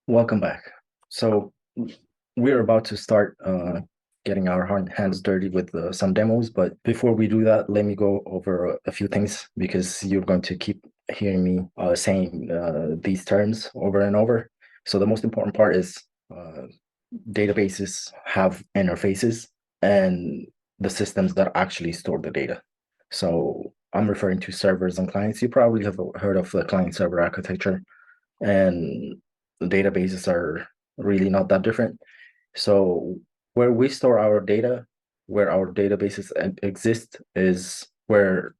Welcome back. So we're about to start getting our hands dirty with some demos, but before we do that, let me go over a few things because you're going to keep hearing me saying these terms over and over. So the most important part is databases have interfaces and the systems that actually store the data. So I'm referring to servers and clients. You probably have heard of the client-server architecture, and the databases are really not that different. So where we store our data, where our databases exist, is where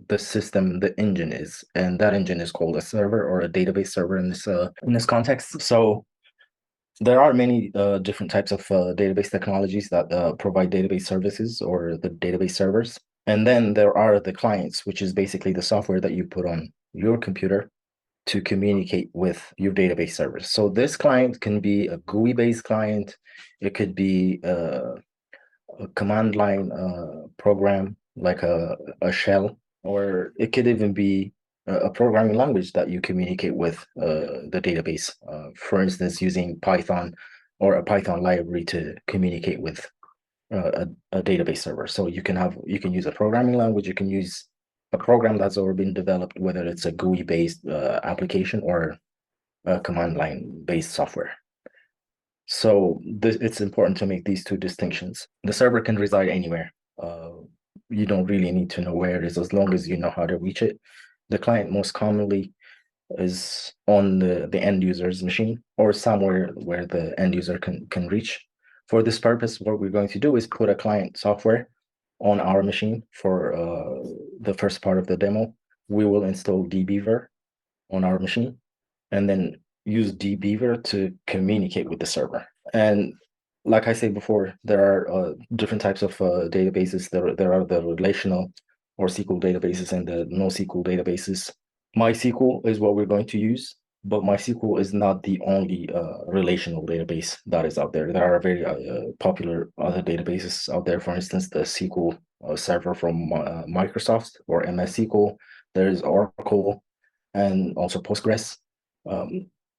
the system, the engine is, and that engine is called a server or a database server in this context. So there are many different types of database technologies that provide database services or the database servers. And then there are the clients, which is basically the software that you put on your computer to communicate with your database servers. So this client can be a GUI-based client. It could be a command line program like a shell, or it could even be a programming language that you communicate with the database. For instance, using Python or a Python library to communicate with a database server. So you can use a programming language, you can use a program that's already been developed, whether it's a GUI-based application or a command line-based software. So it's important to make these two distinctions. The server can reside anywhere. You don't really need to know where it is as long as you know how to reach it. The client most commonly is on the end user's machine or somewhere where the end user can reach. For this purpose, what we're going to do is put a client software on our machine for the first part of the demo. We will install dbeaver on our machine and then use dbeaver to communicate with the server. And like I said before, there are different types of databases. There are the relational or SQL databases and the NoSQL databases. MySQL is what we're going to use, but MySQL is not the only relational database that is out there. There are very popular other databases out there. For instance, the SQL server from Microsoft or MS SQL. There's Oracle and also Postgres.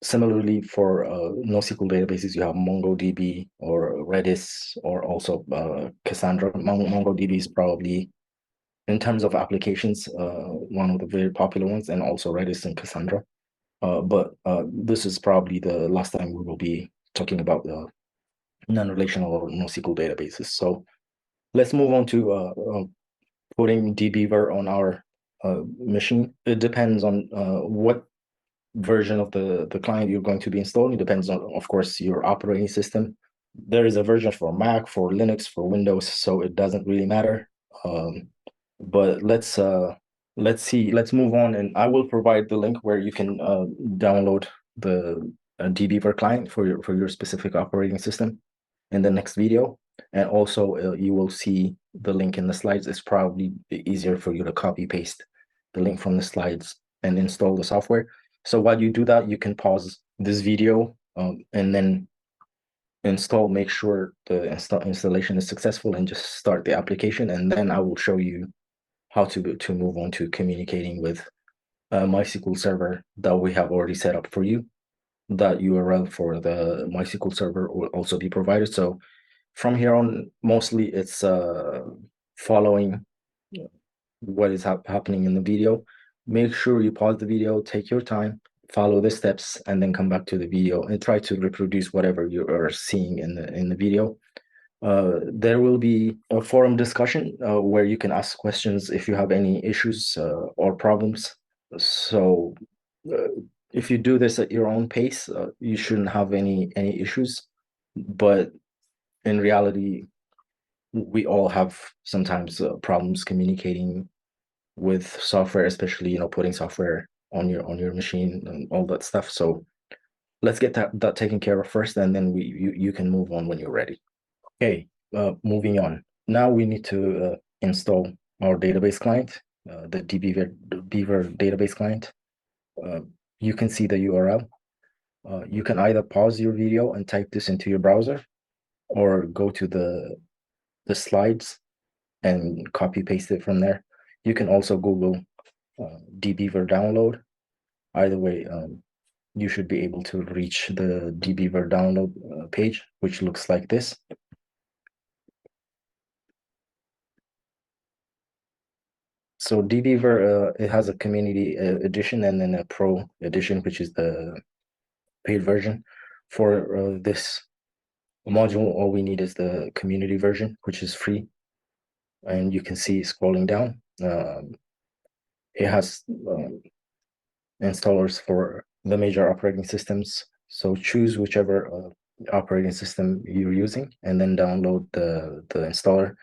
Similarly, for NoSQL databases, you have MongoDB or Redis or also Cassandra. MongoDB is probably, in terms of applications, one of the very popular ones, and also Redis and Cassandra. But this is probably the last time we will be talking about non-relational or NoSQL databases. So let's move on to putting dbeaver on our machine. It depends on what version of the client you're going to be installing. It depends on, of course, your operating system. There is a version for Mac, for Linux, for Windows, so it doesn't really matter. But let's see. Let's move on, and I will provide the link where you can download the dbeaver client for your specific operating system in the next video. And also, you will see the link in the slides. It's probably easier for you to copy paste the link from the slides and install the software. So while you do that, you can pause this video and then make sure the installation is successful, and just start the application. And then I will show you how to move on to communicating with MySQL server that we have already set up for you. That URL for the MySQL server will also be provided. So from here on, mostly it's following what is happening in the video. Make sure you pause the video, take your time, follow the steps, and then come back to the video and try to reproduce whatever you are seeing in the video. There will be a forum discussion where you can ask questions if you have any issues or problems. So if you do this at your own pace, you shouldn't have any issues. But in reality, we all have sometimes problems communicating with software, especially putting software on your machine and all that stuff. So let's get that taken care of first, and then you can move on when you're ready. Okay, moving on. Now we need to install our database client, the dbeaver database client. You can see the URL. You can either pause your video and type this into your browser, or go to the slides and copy paste it from there. You can also Google dbeaver download. Either way, you should be able to reach the dbeaver download page, which looks like this. So dbeaver, it has a community edition and then a pro edition, which is the paid version. For this module, all we need is the community version, which is free. And you can see scrolling down, it has installers for the major operating systems. So choose whichever operating system you're using and then download the installer.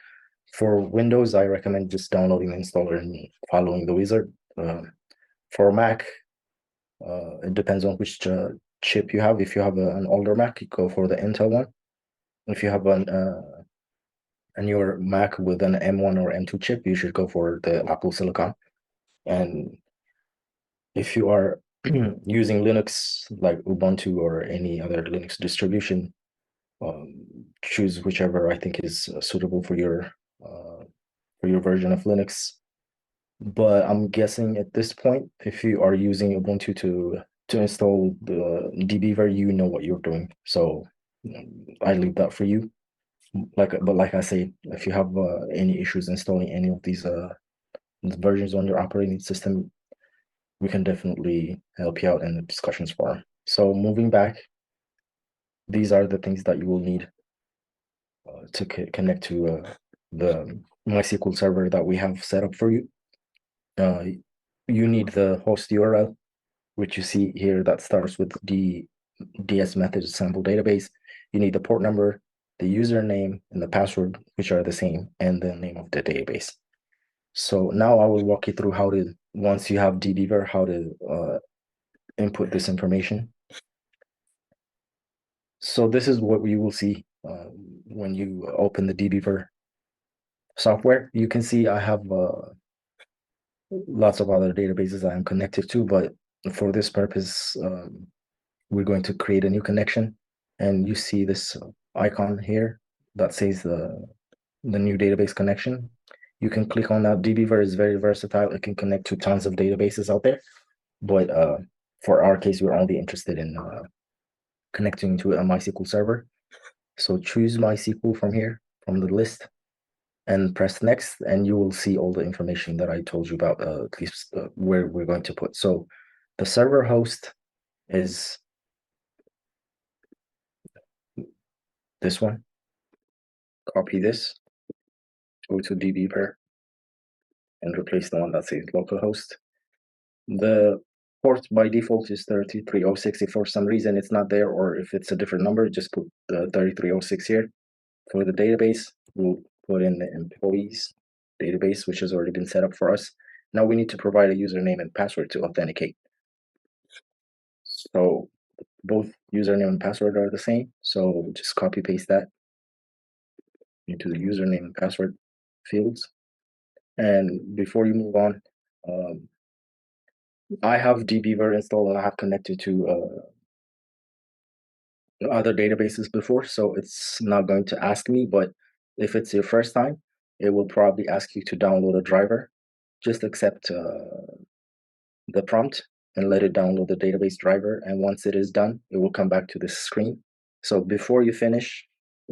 For Windows, I recommend just downloading the installer and following the wizard. For Mac, it depends on which chip you have. If you have an older Mac, you go for the Intel one. If you have a newer Mac with an M1 or M2 chip, you should go for the Apple Silicon. And if you are using Linux like Ubuntu or any other Linux distribution, choose whichever I think is suitable for your version of Linux. But I'm guessing at this point, if you are using Ubuntu to install the dbeaver, you know what you're doing. So I leave that for you. But like I say, if you have any issues installing any of these versions on your operating system, we can definitely help you out in the discussions forum. So moving back, these are the things that you will need to connect to the MySQL server that we have set up for you. You need the host URL, which you see here that starts with the DS method sample database. You need the port number, the username, and the password, which are the same, and the name of the database. So now I will walk you through how to, once you have dbeaver, how to input this information. So this is what you will see when you open the dbeaver software. You can see I have lots of other databases I am connected to, but for this purpose, we're going to create a new connection. And you see this icon here that says the new database connection. You can click on that. dbeaver is very versatile. It can connect to tons of databases out there. But for our case, we're only interested in connecting to a MySQL server. So choose MySQL from here, from the list, and press next, and you will see all the information that I told you about, at least where we're going to put. So the server host is this one. Copy this, go to dbeaver, and replace the one that says localhost. The port by default is 3306. If for some reason it's not there, or if it's a different number, just put the 3306 here. For the database, we'll put in the employees database, which has already been set up for us. Now we need to provide a username and password to authenticate. So both username and password are the same. So just copy paste that into the username and password fields. And before you move on, I have dbeaver installed and I have connected to other databases before, so it's not going to ask me. But if it's your first time, it will probably ask you to download a driver. Just accept the prompt and let it download the database driver. And once it is done, it will come back to this screen. So before you finish,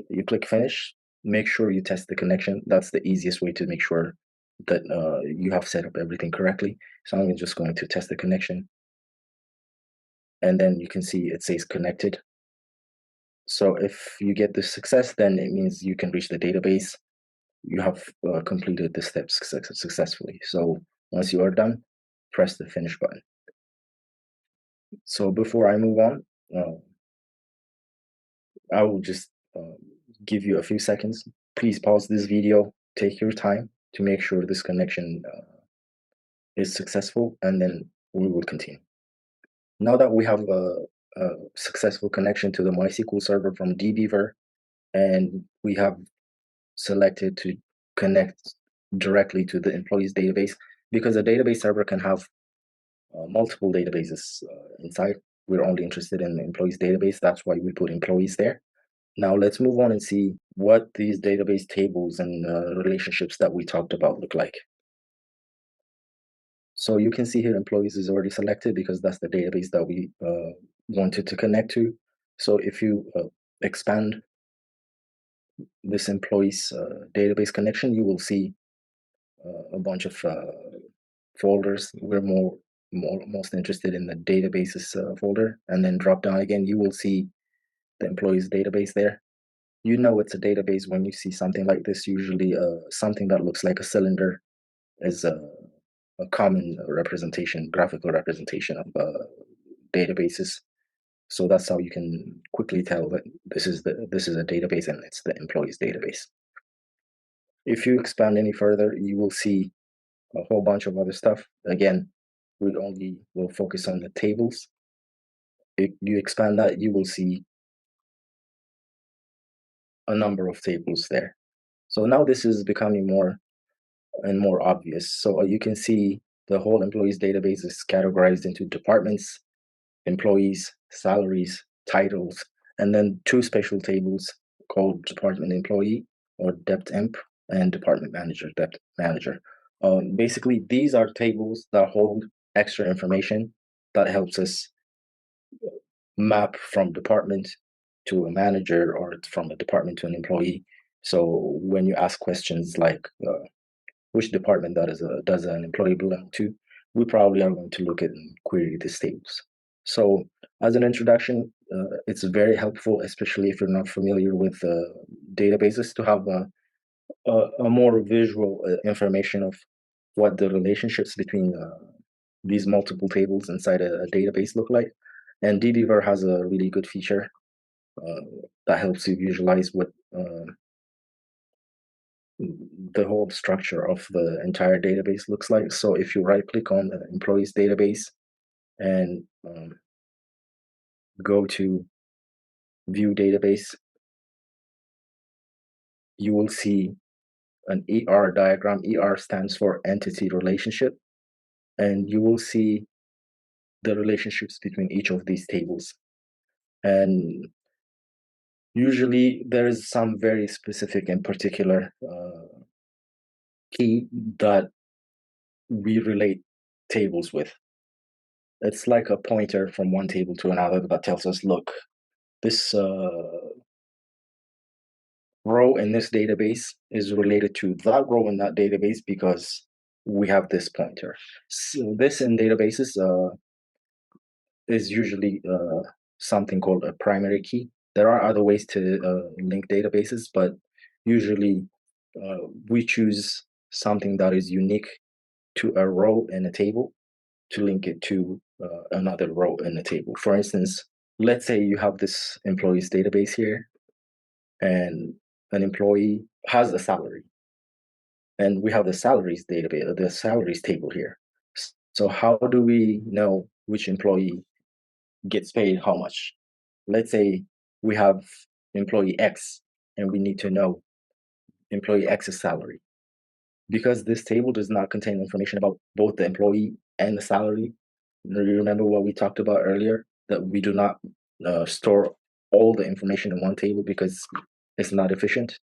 you click finish, make sure you test the connection. That's the easiest way to make sure that you have set up everything correctly. So I'm just going to test the connection. And then you can see it says connected. So if you get this success, then it means you can reach the database. You have completed the steps successfully. So once you are done, press the finish button. So before I move on, I will just give you a few seconds. Please pause this video, take your time to make sure this connection is successful, and then we will continue. Now that we have a successful connection to the MySQL server from dbeaver, and we have selected to connect directly to the employees database, because a database server can have multiple databases inside. We're only interested in the employees database. That's why we put employees there. Now let's move on and see what these database tables and relationships that we talked about look like. So you can see here employees is already selected because that's the database that we wanted to connect to. So if you expand this employee's database connection, you will see a bunch of folders. We're most interested in the databases folder, and then drop down again. You will see the employees database there. You know it's a database when you see something like this. Usually, something that looks like a cylinder is a common representation, graphical representation of databases. So that's how you can quickly tell that this is a database and it's the employees database. If you expand any further, you will see a whole bunch of other stuff. Again, we only will focus on the tables. If you expand that, you will see a number of tables there. So now this is becoming more and more obvious. So you can see the whole employees database is categorized into departments, employees, salaries, titles, and then two special tables called department employee or dept emp and department manager, dept manager. Basically, these are tables that hold extra information that helps us map from department to a manager or from a department to an employee. So when you ask questions like which department does an employee belong to, we probably are going to look at and query these tables. So as an introduction, it's very helpful, especially if you're not familiar with databases, to have a more visual information of what the relationships between these multiple tables inside a database look like. And dbeaver has a really good feature that helps you visualize what the whole structure of the entire database looks like. So if you right click on the employees database and go to view database, you will see an ER diagram. ER stands for entity relationship, and you will see the relationships between each of these tables. And usually there is some very specific and particular key that we relate tables with. It's like a pointer from one table to another that tells us, look, this row in this database is related to that row in that database because we have this pointer. So this in databases is usually something called a primary key. There are other ways to link databases, but usually we choose something that is unique to a row in a table to link it to another row in the table. For instance, let's say you have this employees database here, and an employee has a salary, and we have the salaries database, the salaries table here. So how do we know which employee gets paid how much? Let's say we have employee X, and we need to know employee X's salary. Because this table does not contain information about both the employee and the salary. You remember what we talked about earlier, that we do not store all the information in one table because it's not efficient.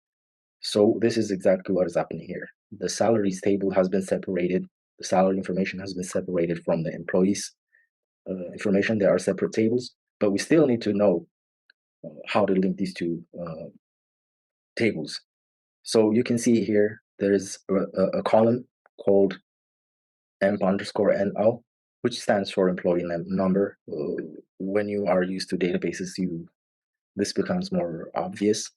So this is exactly what is happening here. The salaries table has been separated. The salary information has been separated from the employees information. They are separate tables, but we still need to know how to link these two tables. So you can see here, there's a column called emp underscore NL, which stands for employee number. When you are used to databases, this becomes more obvious.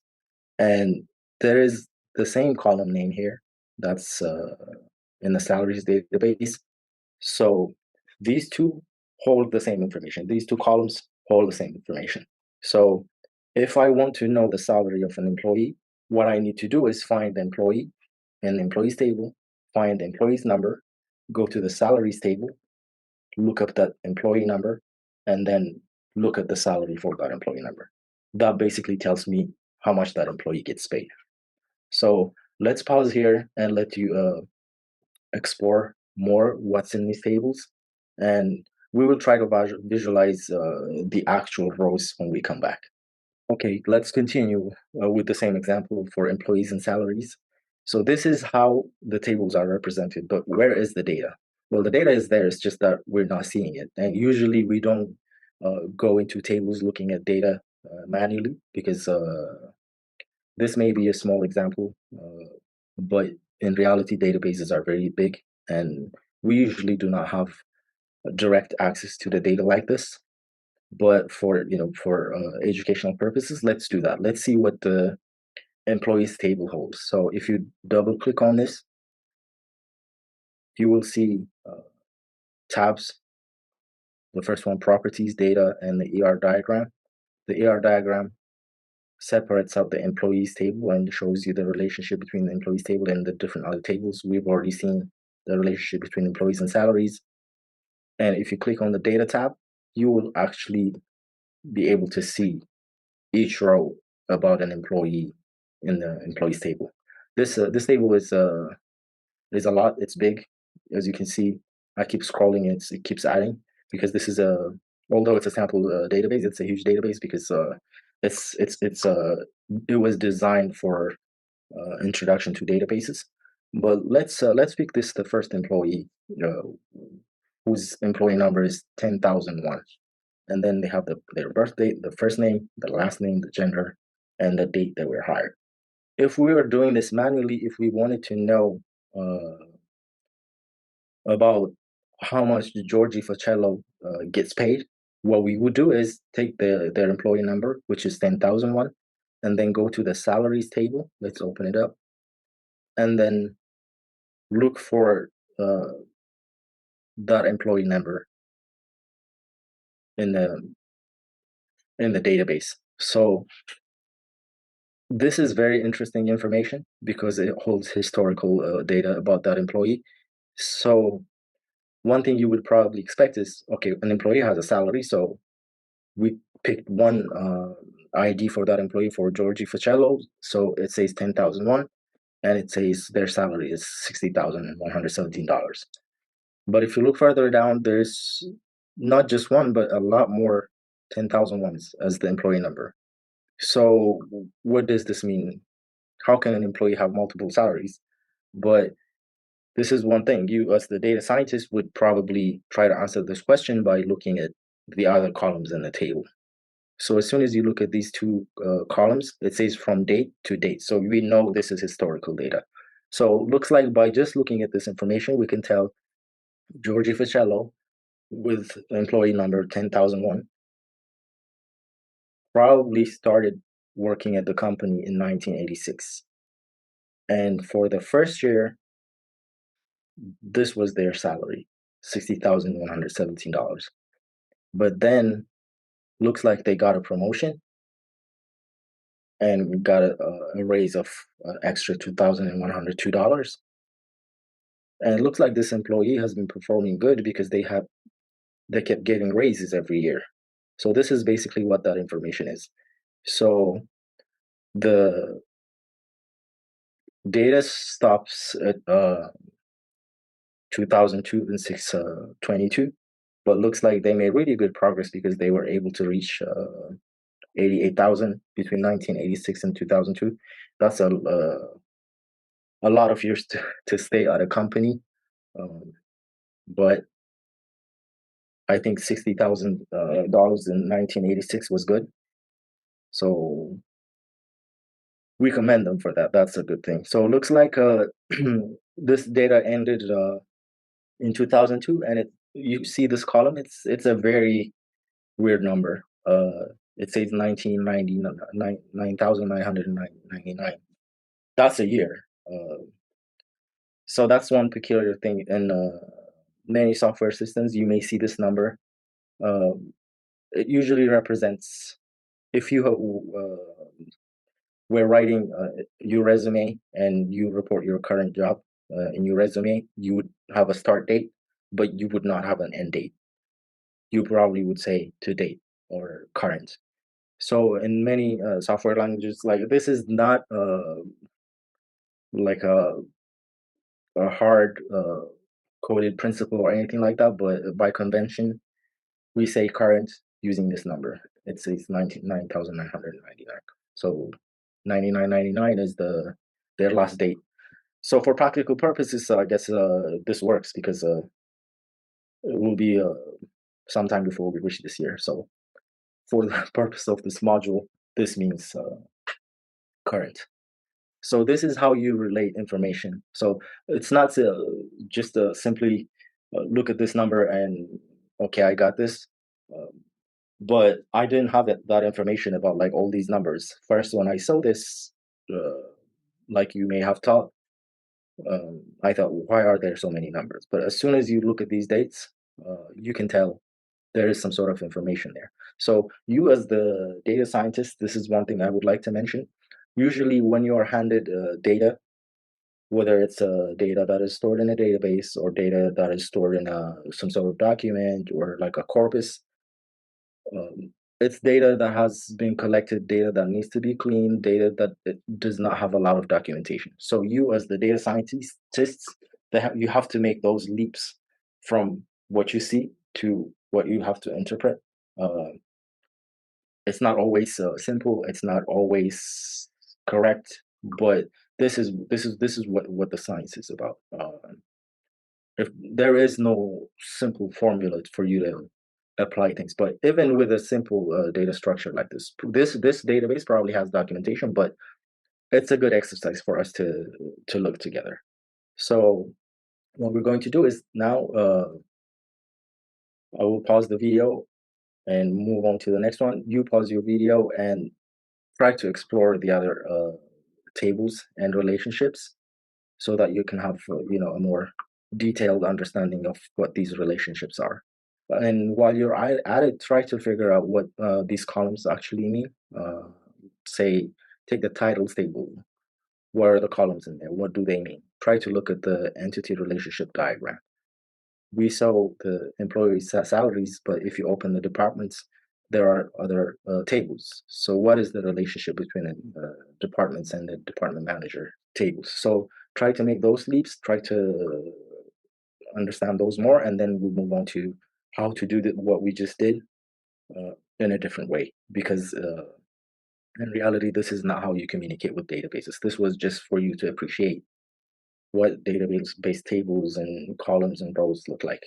And there is the same column name here that's in the salaries database. So these two hold the same information. These two columns hold the same information. So if I want to know the salary of an employee, what I need to do is find the employee in the employees table, find the employee's number, go to the salaries table, look up that employee number, and then look at the salary for that employee number. That basically tells me how much that employee gets paid. So let's pause here and let you explore more what's in these tables. And we will try to visualize the actual rows when we come back. Okay, let's continue with the same example for employees and salaries. So this is how the tables are represented, but where is the data? Well, the data is there, it's just that we're not seeing it. And usually we don't go into tables looking at data manually, because this may be a small example, but in reality, databases are very big, and we usually do not have direct access to the data like this. But for educational purposes, let's do that. Let's see what the employees table holds. So if you double click on this, you will see tabs. The first one, properties, data, and the ER diagram. The ER diagram separates out the employees table and shows you the relationship between the employees table and the different other tables. We've already seen the relationship between employees and salaries. And if you click on the data tab, you will actually be able to see each row about an employee in the employees table. This table is a lot. It's big, as you can see. I keep scrolling. It keeps adding, because this is although it's a sample database, it's a huge database, because it was designed for introduction to databases. But let's pick the first employee, whose employee number is 10,001, and then they have their birth date, the first name, the last name, the gender, and the date that we're hired. If we were doing this manually, if we wanted to know about how much Georgie Facello gets paid, what we would do is take their employee number, which is 10,001, and then go to the salaries table. Let's open it up, and then look for that employee number in the database. So this is very interesting information, because it holds historical data about that employee. So one thing you would probably expect is, okay, an employee has a salary, so we picked one ID for that employee, for Georgie Facello, so it says 10,001, and it says their salary is $60,117. But if you look further down, there's not just one, but a lot more 10,001s as the employee number. So what does this mean? How can an employee have multiple salaries? But this is one thing. You, as the data scientist, would probably try to answer this question by looking at the other columns in the table. So as soon as you look at these two columns, it says from date to date. So we know this is historical data. So looks like by just looking at this information, we can tell Georgie Facello, with employee number 10,001, probably started working at the company in 1986. And for the first year, this was their salary, $60,117. But then looks like they got a promotion and got a raise of extra $2,102. And it looks like this employee has been performing good, because they kept getting raises every year. So this is basically what that information is. So the data stops at 2002 and 622, but looks like they made really good progress, because they were able to reach 88,000 between 1986 and 2002. That's a lot of years to stay at a company, but I think $60,000 in 1986 was good. So we commend them for that. That's a good thing. So it looks like this data ended in 2002, and you see this column. It's a very weird number. It says 9,999. That's a year. So that's one peculiar thing. In many software systems, you may see this number. It usually represents, if you were writing your resume and you report your current job in your resume, you would have a start date, but you would not have an end date. You probably would say to date or current. So in many software languages, like this is not like a hard coded principle or anything like that, but by convention, we say current using this number. It says 99,999. So 99.99 is their last date. So for practical purposes, I guess this works, because it will be sometime before we reach this year. So for the purpose of this module, this means current. So this is how you relate information. So it's not just simply look at this number and okay, I got this. Um, but I didn't have that information about like all these numbers. First, when I saw this, like you may have thought, I thought, why are there so many numbers? But as soon as you look at these dates, you can tell there is some sort of information there. So you as the data scientist, this is one thing I would like to mention. Usually when you are handed data, whether it's data that is stored in a database or data that is stored in some sort of document or like a corpus, um, it's data that has been collected, data that needs to be cleaned, data that it does not have a lot of documentation. So you, as the data scientists, you have to make those leaps from what you see to what you have to interpret. Uh, it's not always simple. It's not always correct, but this is what the science is about. If there is no simple formula for you to apply things, but even with a simple data structure like this database probably has documentation, but it's a good exercise for us to look together. So what we're going to do is now I will pause the video and move on to the next one. You pause your video and try to explore the other tables and relationships so that you can have a more detailed understanding of what these relationships are. And while you're at it, try to figure out what these columns actually mean. Say, take the titles table. What are the columns in there? What do they mean? Try to look at the entity relationship diagram. We saw the employee salaries, but if you open the departments, there are other tables. So what is the relationship between departments and the department manager tables? So try to make those leaps, try to understand those more, and then we'll move on to how to do what we just did in a different way. Because in reality, this is not how you communicate with databases. This was just for you to appreciate what database-based tables and columns and rows look like.